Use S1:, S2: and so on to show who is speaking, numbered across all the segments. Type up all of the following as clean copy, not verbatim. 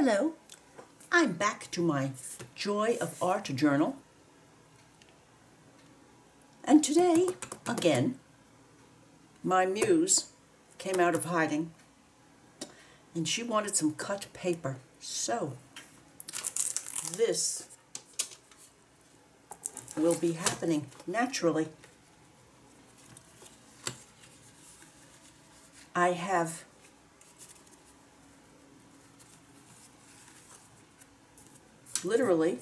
S1: Hello, I'm back to my Joy of Art journal, and today, again, my muse came out of hiding and she wanted some cut paper. So this will be happening naturally. I have literally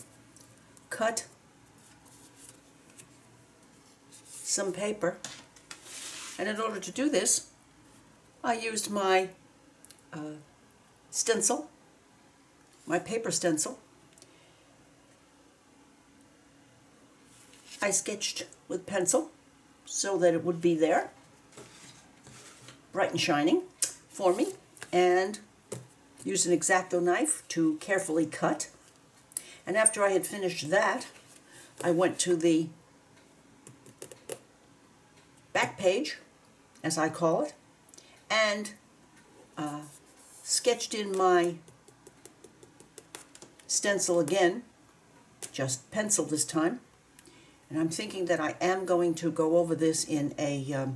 S1: cut some paper, and in order to do this I used my stencil, my paper stencil. I sketched with pencil so that it would be there, bright and shining for me, and used an X-Acto knife to carefully cut. And after I had finished that, I went to the back page, as I call it, and sketched in my stencil again, just pencil this time. And I'm thinking that I am going to go over this in a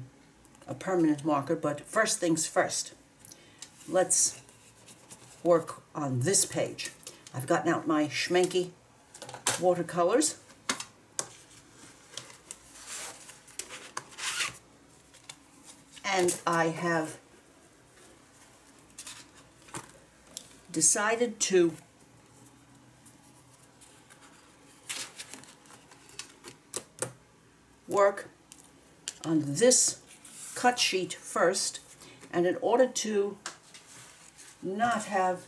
S1: permanent marker, but first things first. Let's work on this page. I've gotten out my Schmenke watercolors. And I have decided to work on this cut sheet first, and in order to not have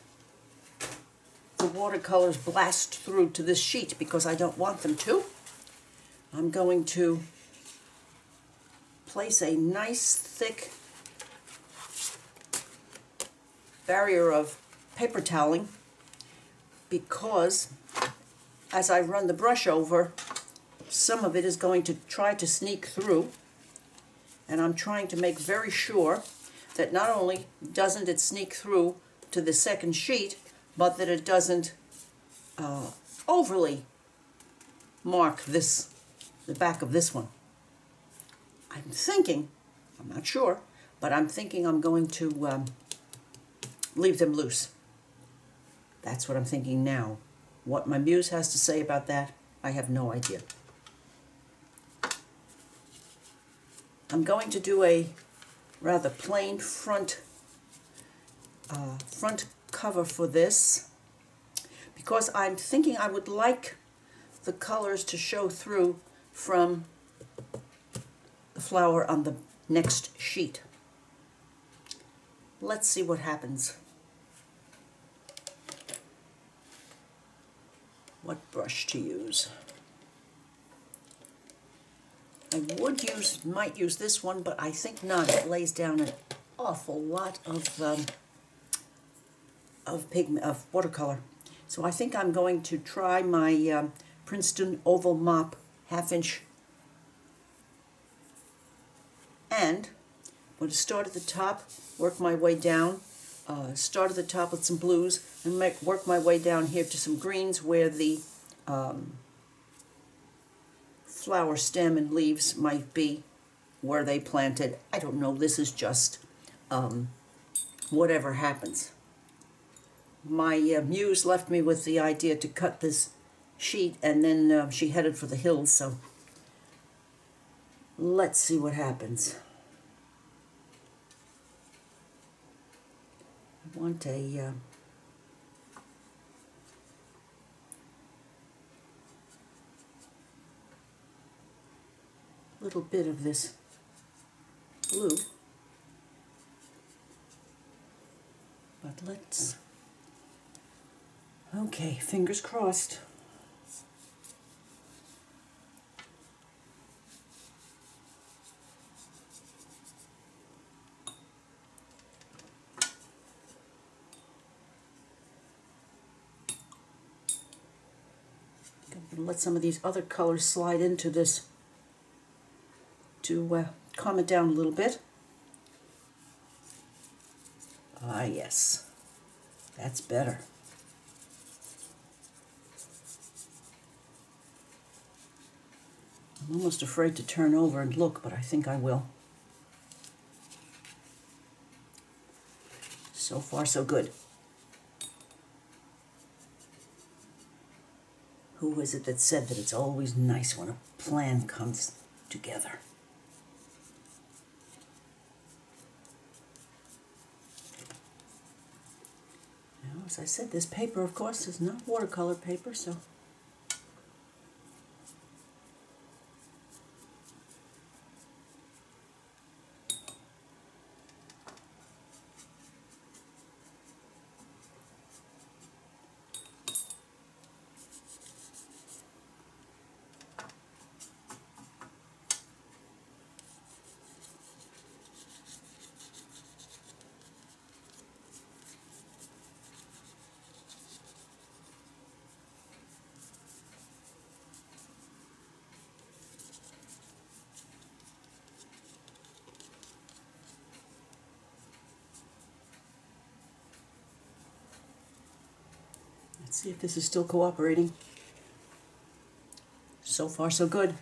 S1: the watercolors blast through to this sheet, because I don't want them to, I'm going to place a nice thick barrier of paper toweling, because as I run the brush over, some of it is going to try to sneak through, and I'm trying to make very sure that not only doesn't it sneak through to the second sheet, but that it doesn't overly mark the back of this one. I'm thinking, I'm not sure, but I'm thinking I'm going to leave them loose. That's what I'm thinking now. What my muse has to say about that, I have no idea. I'm going to do a rather plain front cover for this, because I'm thinking I would like the colors to show through from the flower on the next sheet. Let's see what happens. What brush to use? I might use this one, but I think not. It lays down an awful lot of watercolor. So I think I'm going to try my Princeton Oval Mop 1/2 inch, and I'm going to start at the top, work my way down, start at the top with some blues, and work my way down here to some greens where the flower stem and leaves might be where they planted. I don't know, this is just whatever happens. My muse left me with the idea to cut this sheet, and then she headed for the hills, so let's see what happens. I want a little bit of this blue, but let's, okay, fingers crossed. I'm going to let some of these other colors slide into this to calm it down a little bit. Ah, yes, that's better. I'm almost afraid to turn over and look, but I think I will. So far, so good. Who is it that said that it's always nice when a plan comes together? Now, as I said, this paper, of course, is not watercolor paper, so let's see if this is still cooperating. So far, so good.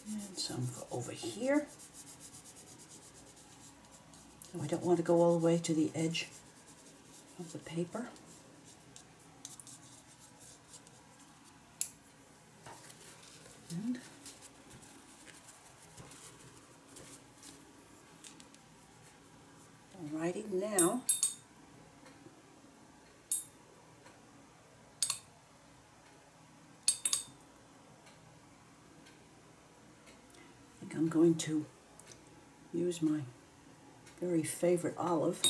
S1: And some for over here. So I don't want to go all the way to the edge of the paper. And alrighty, now I think I'm going to use my very favorite olive.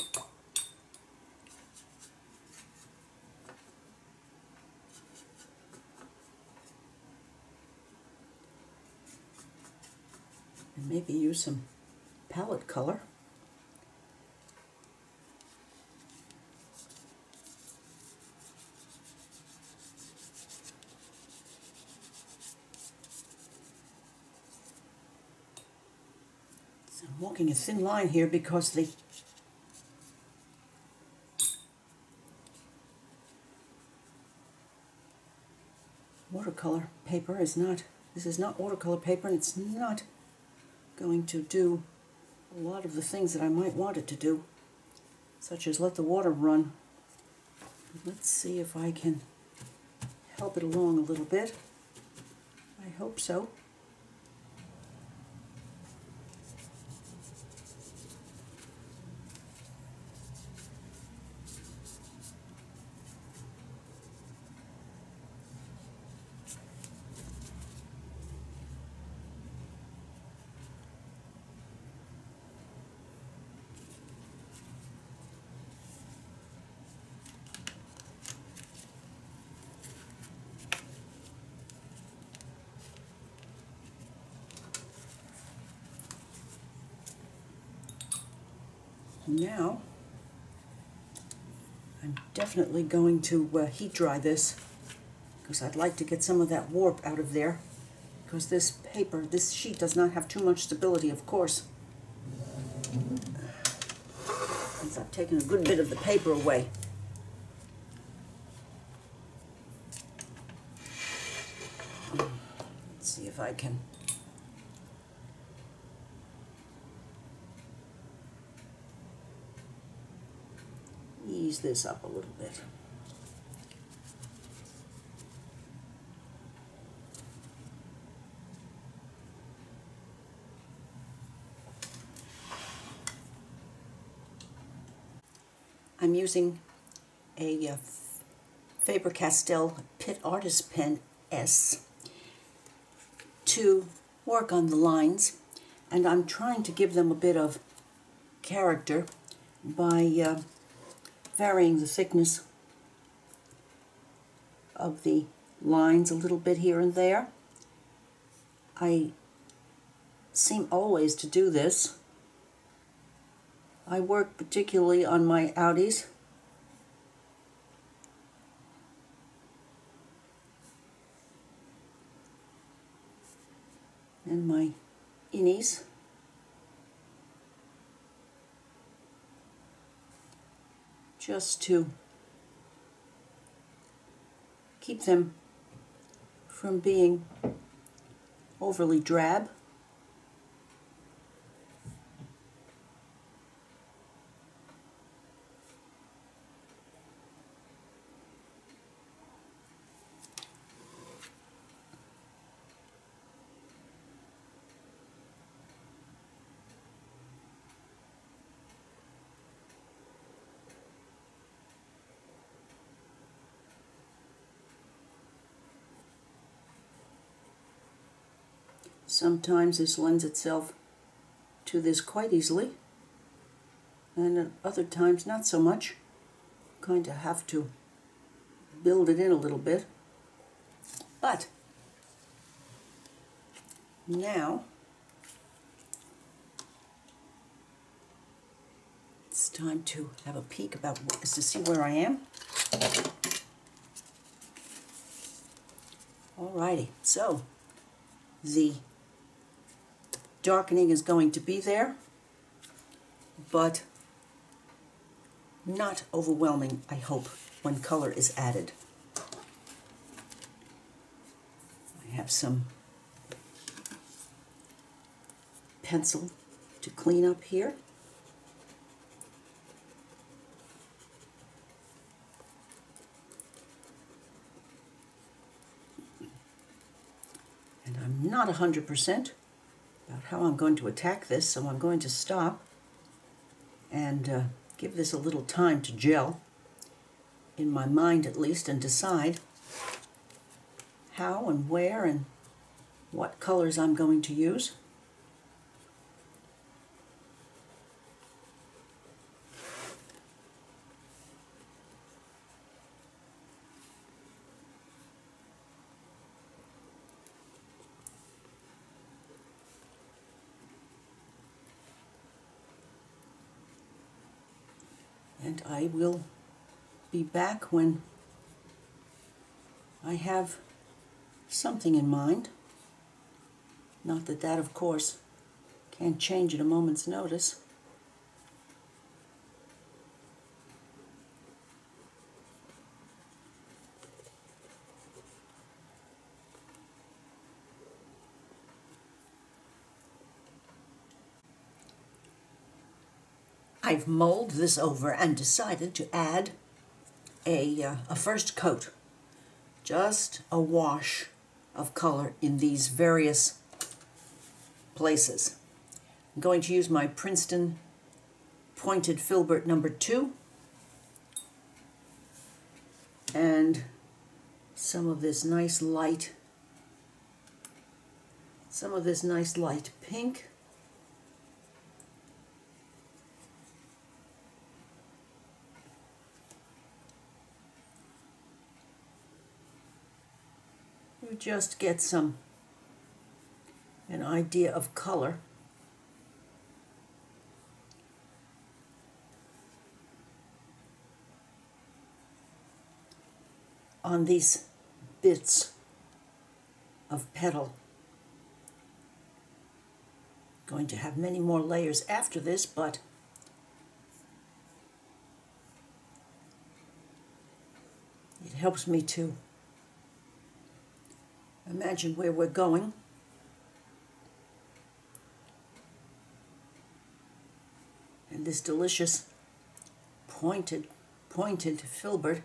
S1: And maybe use some palette color. So I'm walking a thin line here because the watercolor paper is not, this is not watercolor paper, and it's not going to do a lot of the things that I might want it to do, such as let the water run. Let's see if I can help it along a little bit. I hope so. Now, I'm definitely going to heat dry this because I'd like to get some of that warp out of there, because this paper, this sheet does not have too much stability, of course. Since I've taken a good bit of the paper away. Let's see if I can ease this up a little bit. I'm using a Faber-Castell Pitt Artist Pen S to work on the lines, and I'm trying to give them a bit of character by varying the thickness of the lines a little bit here and there. I seem always to do this. I work particularly on my outies. and my innies. Just to keep them from being overly drab. Sometimes this lends itself to this quite easily, and at other times not so much. Kind of have to build it in a little bit. But now it's time to have a peek about to see where I am. Alrighty, so the darkening is going to be there, but not overwhelming, I hope, when color is added. I have some pencil to clean up here. And I'm not 100% about how I'm going to attack this, so I'm going to stop and give this a little time to gel, in my mind at least, and decide how and where and what colors I'm going to use. And I will be back when I have something in mind. Not that that, of course, can't change at a moment's notice. I've mulled this over and decided to add a first coat, just a wash of color in these various places. I'm going to use my Princeton Pointed Filbert number 2 and some of this nice light pink. You just get an idea of color. On these bits of petal. Going to have many more layers after this, but it helps me to imagine where we're going. And this delicious pointed filbert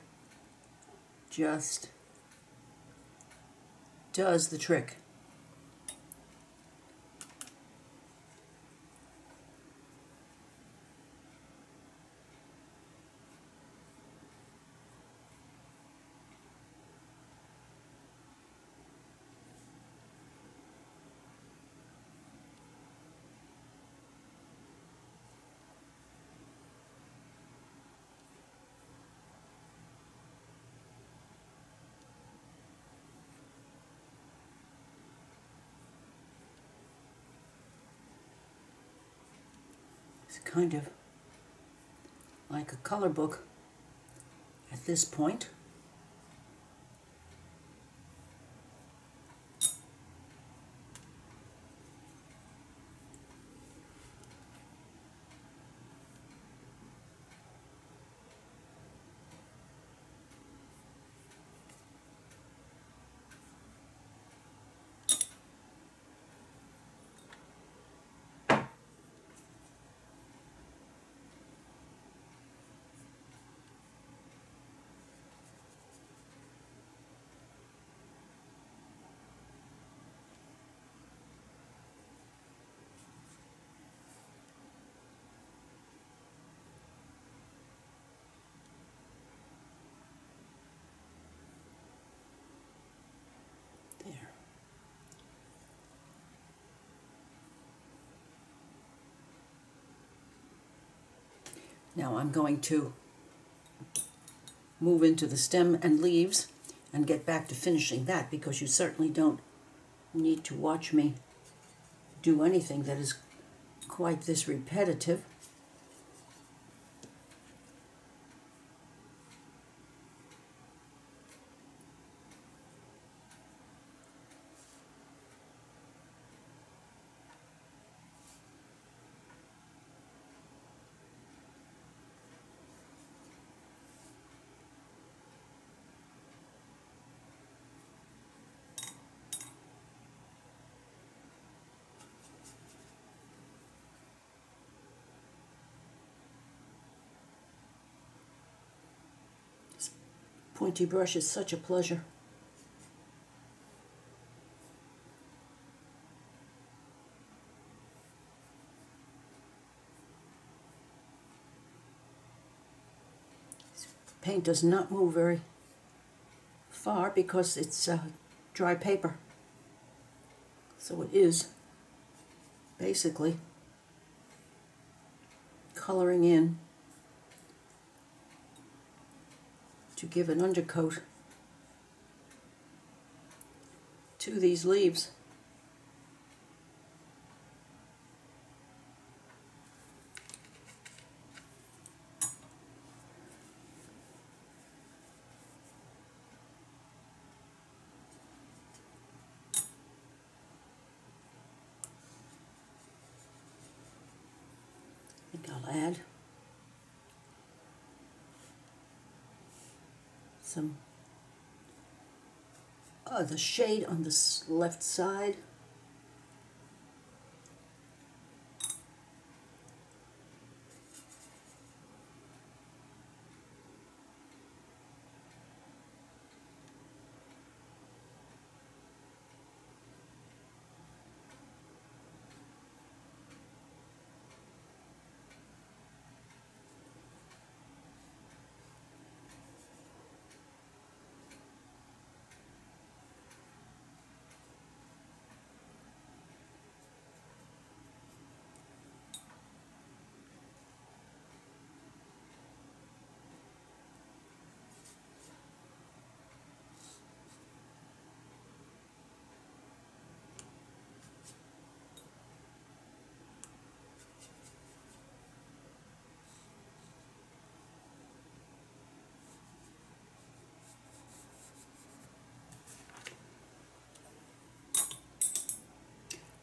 S1: just does the trick. It's kind of like a color book at this point. Now I'm going to move into the stem and leaves and get back to finishing that, because you certainly don't need to watch me do anything that is quite this repetitive. Pointy brush is such a pleasure. Paint does not move very far because it's dry paper. So it is basically coloring in to give an undercoat to these leaves. I think I'll add some the shade on the left side.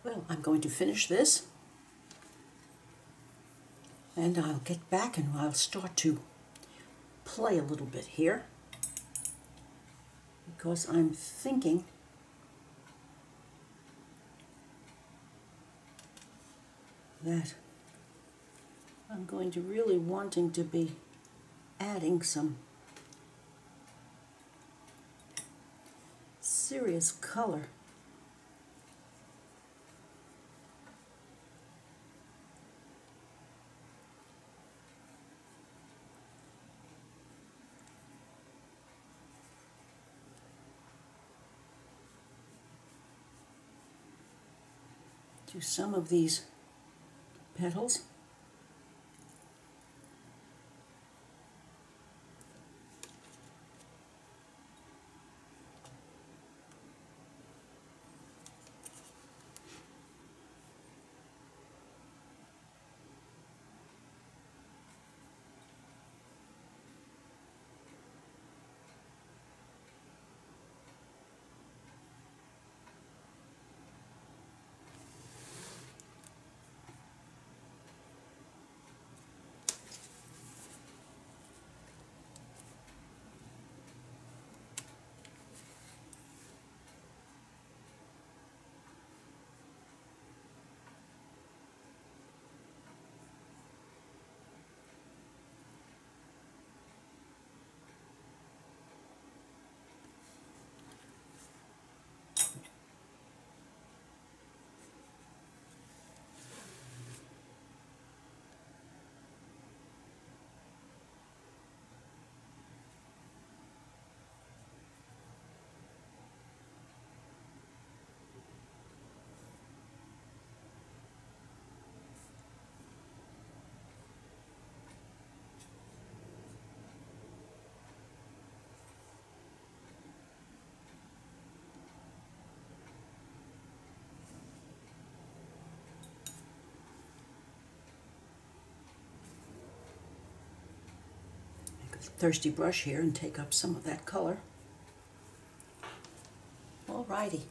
S1: Well, I'm going to finish this, and I'll get back and I'll start to play a little bit here, because I'm thinking that I'm going to really wanting to be adding some serious color to some of these petals. thirsty brush here and take up some of that color. Alrighty.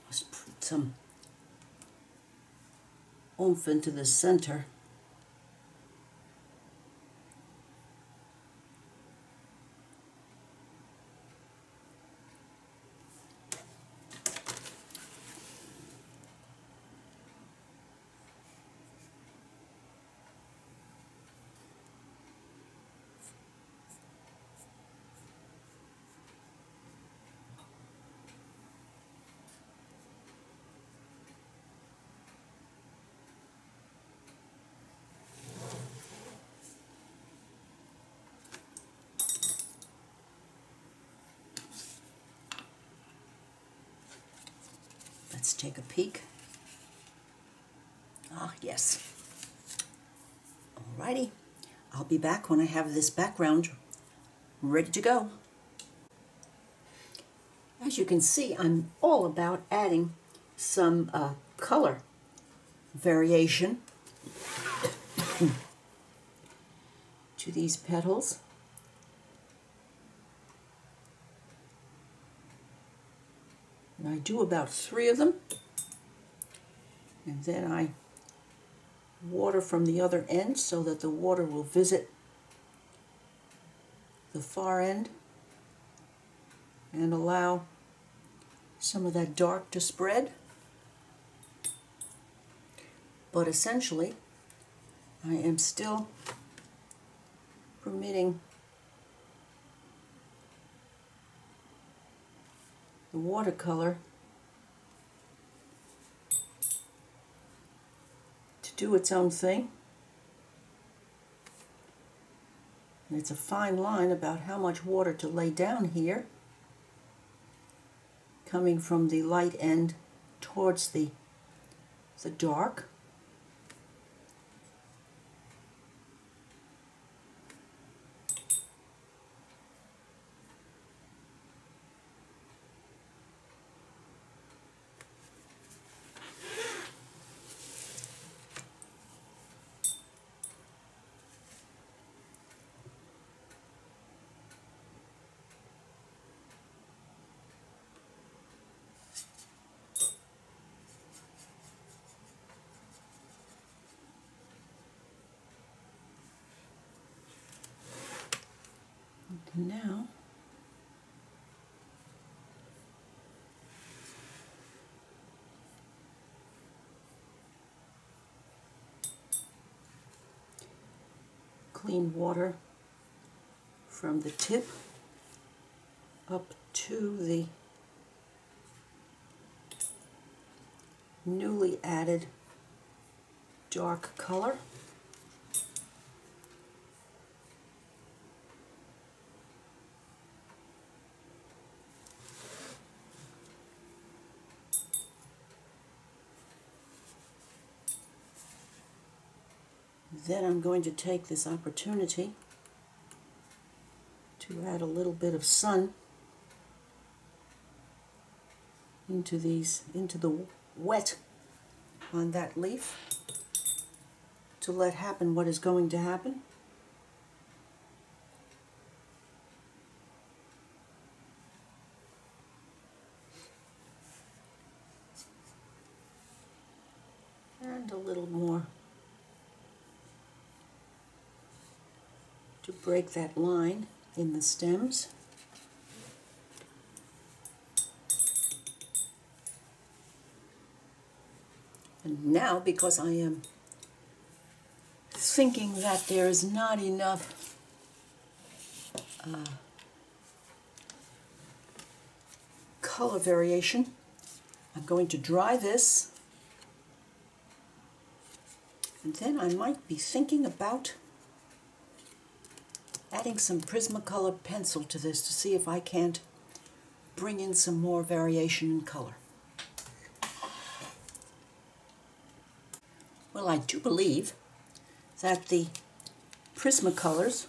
S1: Let's put some oomph into the center. Let's take a peek. Ah, yes. Alrighty. I'll be back when I have this background ready to go. As you can see, I'm all about adding some color variation to these petals. And I do about 3 of them, and then I water from the other end so that the water will visit the far end and allow some of that dark to spread. But essentially, I am still permitting the watercolor to do its own thing. And it's a fine line about how much water to lay down here, coming from the light end towards the dark. Now, clean water from the tip up to the newly added dark color. Then I'm going to take this opportunity to add a little bit of sun into the wet on that leaf to let happen what is going to happen. And a little more to break that line in the stems. And now, because I am thinking that there is not enough color variation, I'm going to dry this, and then I might be thinking about adding some Prismacolor pencil to this to see if I can't bring in some more variation in color. Well, I do believe that the Prismacolors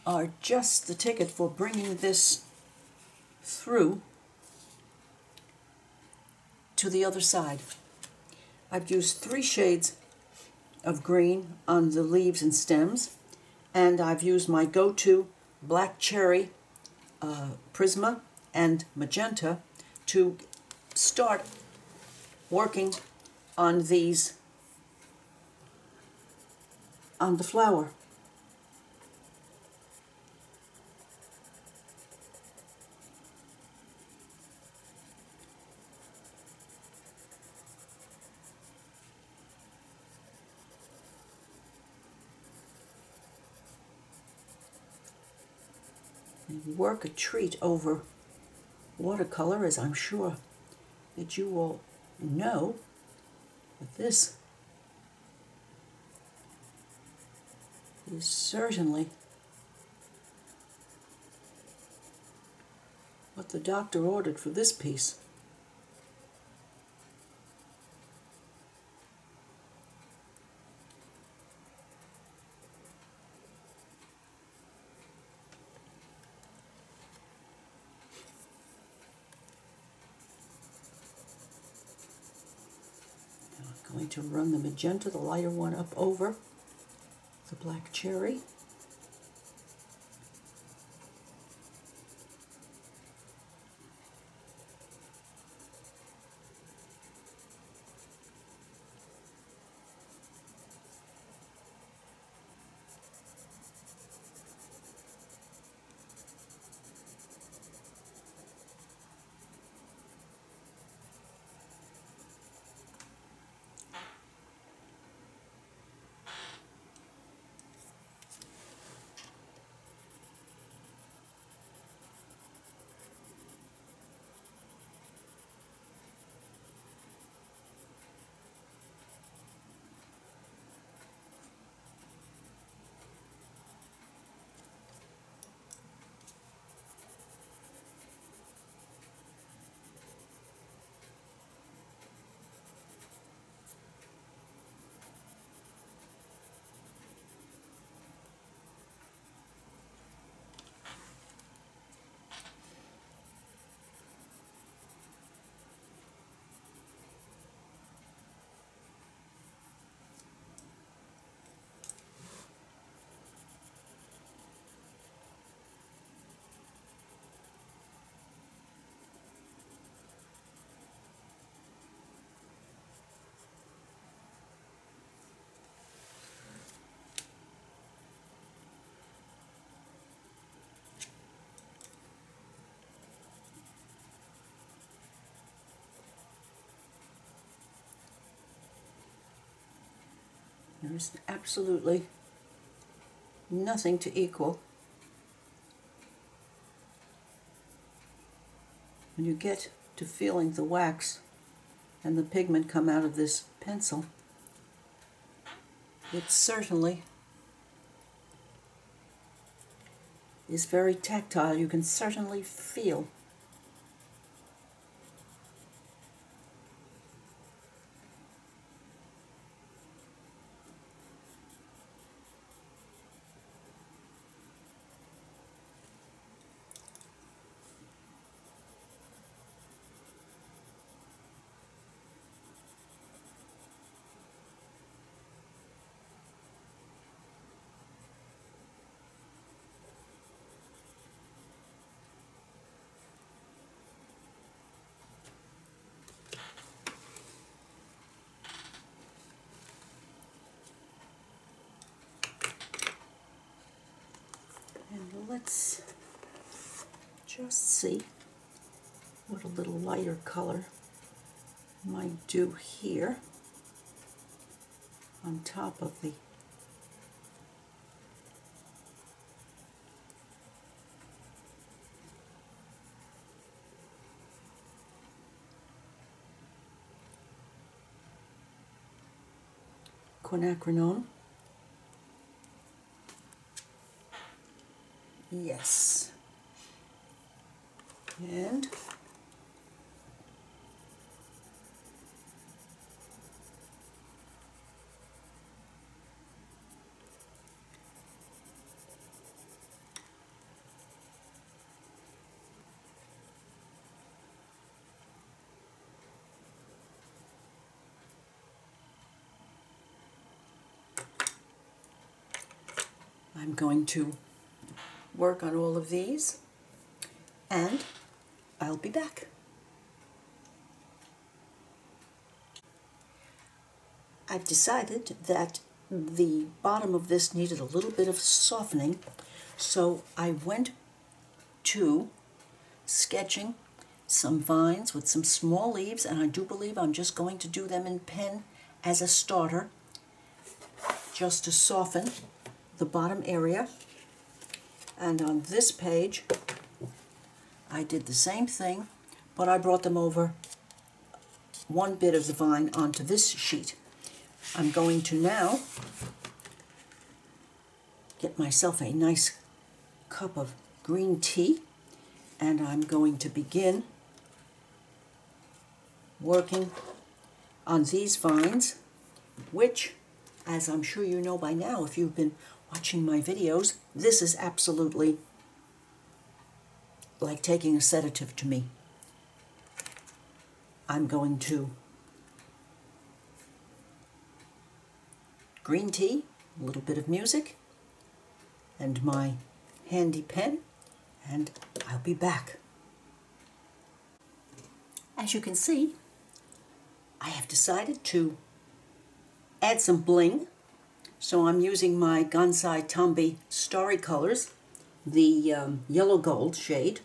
S1: are just the ticket for bringing this through to the other side. I've used 3 shades of green on the leaves and stems, and I've used my go-to Black Cherry Prisma and Magenta to start working on these, on the flower. And work a treat over watercolor, as I'm sure that you all know. But this is certainly what the doctor ordered for this piece. I'm going to run the magenta, the lighter one, up over the black cherry. There's absolutely nothing to equal when you get to feeling the wax and the pigment come out of this pencil. It certainly is very tactile. You can certainly feel let's just see what a little lighter color might do here on top of the quinacridone. Yes. And I'm going to work on all of these, and I'll be back. I've decided that the bottom of this needed a little bit of softening, so I went to sketching some vines with some small leaves, and I do believe I'm just going to do them in pen as a starter, just to soften the bottom area. And on this page, I did the same thing, but I brought them over one bit of the vine onto this sheet. I'm going to now get myself a nice cup of green tea, and I'm going to begin working on these vines, which, as I'm sure you know by now if you've been watching my videos, this is absolutely like taking a sedative to me. I'm going to green tea, a little bit of music, and my handy pen, and I'll be back. As you can see, I have decided to add some bling, so I'm using my Gansai Tambi Starry Colors, the yellow gold shade,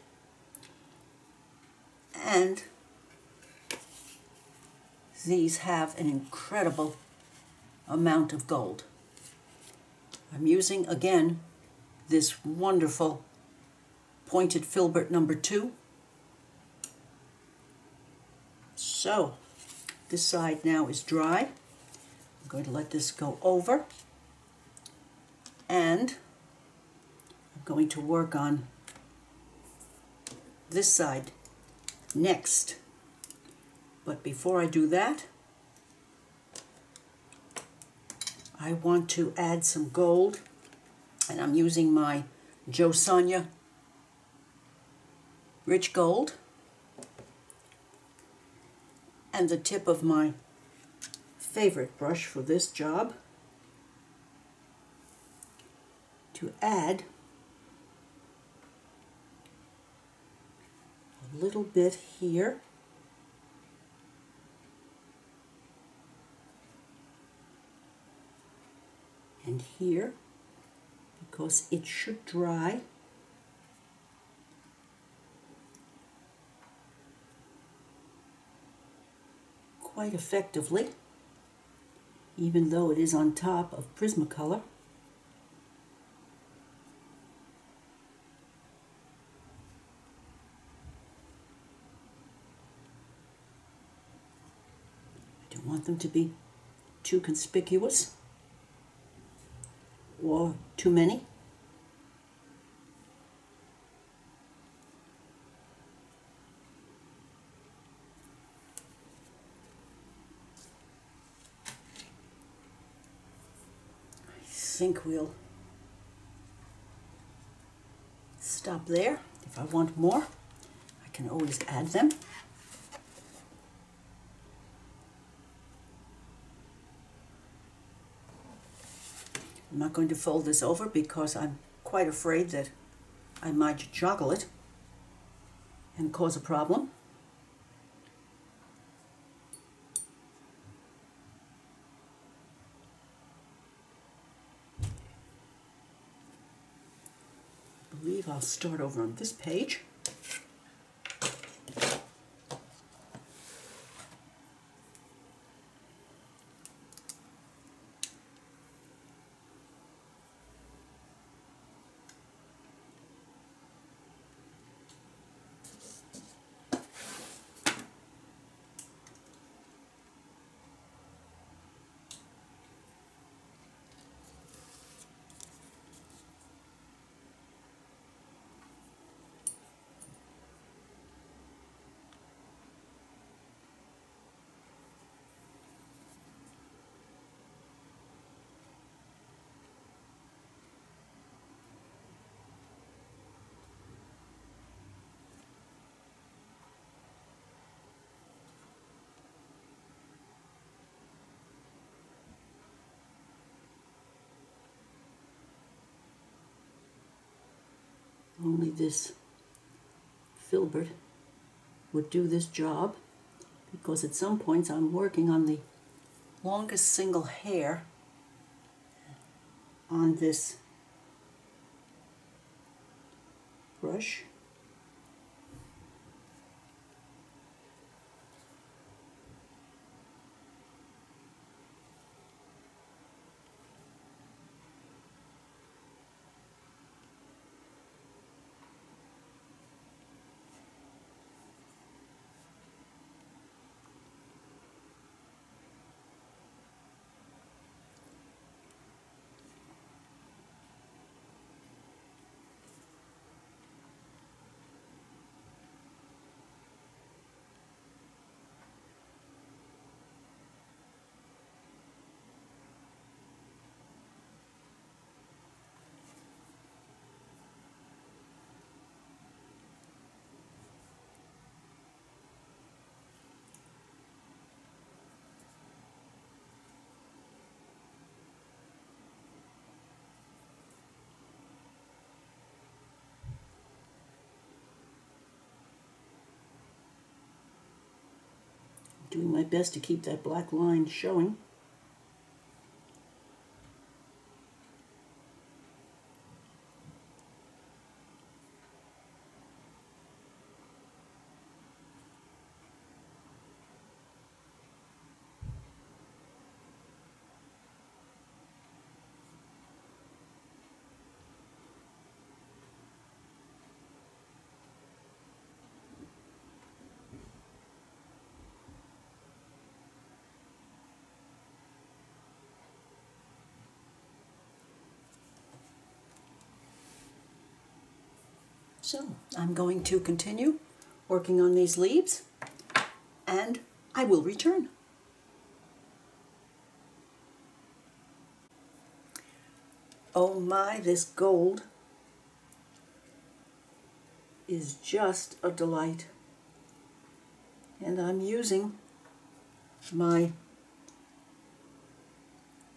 S1: and these have an incredible amount of gold. I'm using, again, this wonderful pointed filbert number 2. So, this side now is dry. I'm going to let this go over, and I'm going to work on this side next. But before I do that, I want to add some gold, and I'm using my Jo Sonja Rich Gold and the tip of my favorite brush for this job to add a little bit here, and here, because it should dry. Quite effectively, even though it is on top of Prismacolor. I don't want them to be too conspicuous or too many. I think we'll stop there. If I want more, I can always add them. I'm not going to fold this over because I'm quite afraid that I might joggle it and cause a problem. I believe believe I'll start over on this page. Only this filbert would do this job, because at some points I'm working on the longest single hair on this brush. Doing my best to keep that black line showing. So I'm going to continue working on these leaves, and I will return. Oh my, this gold is just a delight. And I'm using my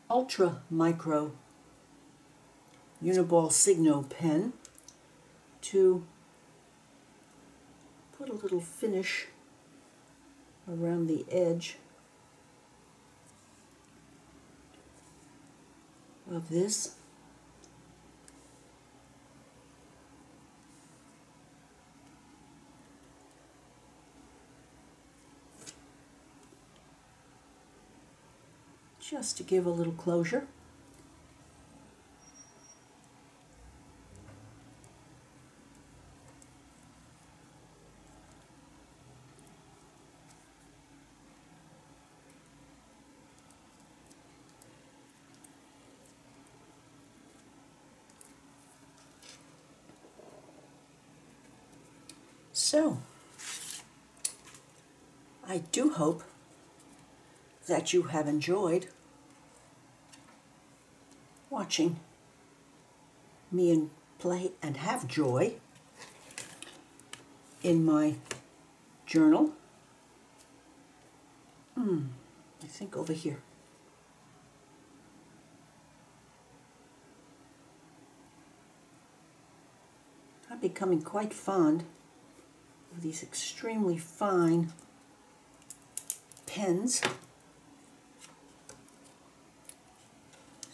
S1: Ultra Micro Uniball Signo pen to put a little finish around the edge of this. Just to give a little closure. So, I do hope that you have enjoyed watching me and play and have joy in my journal. I think over here. I'm becoming quite fond of these extremely fine pens.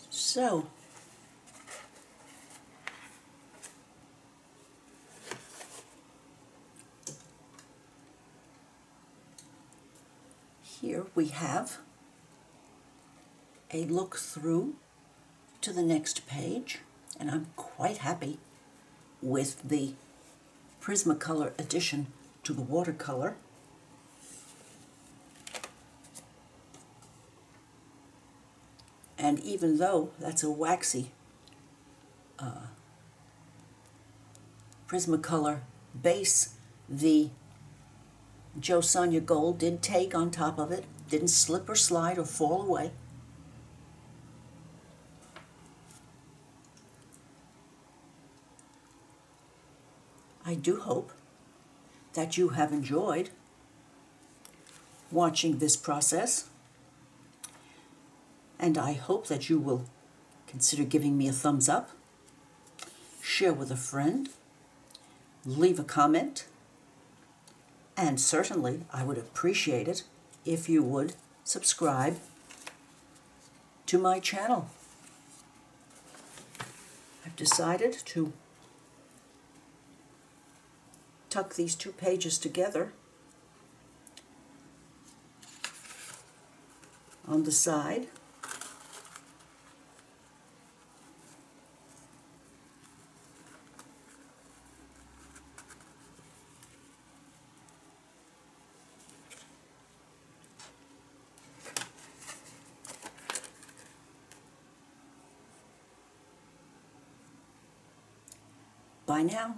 S1: So, Here we have a look through to the next page, and I'm quite happy with the Prismacolor addition to the watercolor. And even though that's a waxy Prismacolor base, the Jo Sonja Gold did take on top of it, didn't slip or slide or fall away. I do hope that you have enjoyed watching this process, and I hope that you will consider giving me a thumbs up, share with a friend, leave a comment, and certainly I would appreciate it if you would subscribe to my channel. I've decided to tuck these two pages together on the side. Bye now.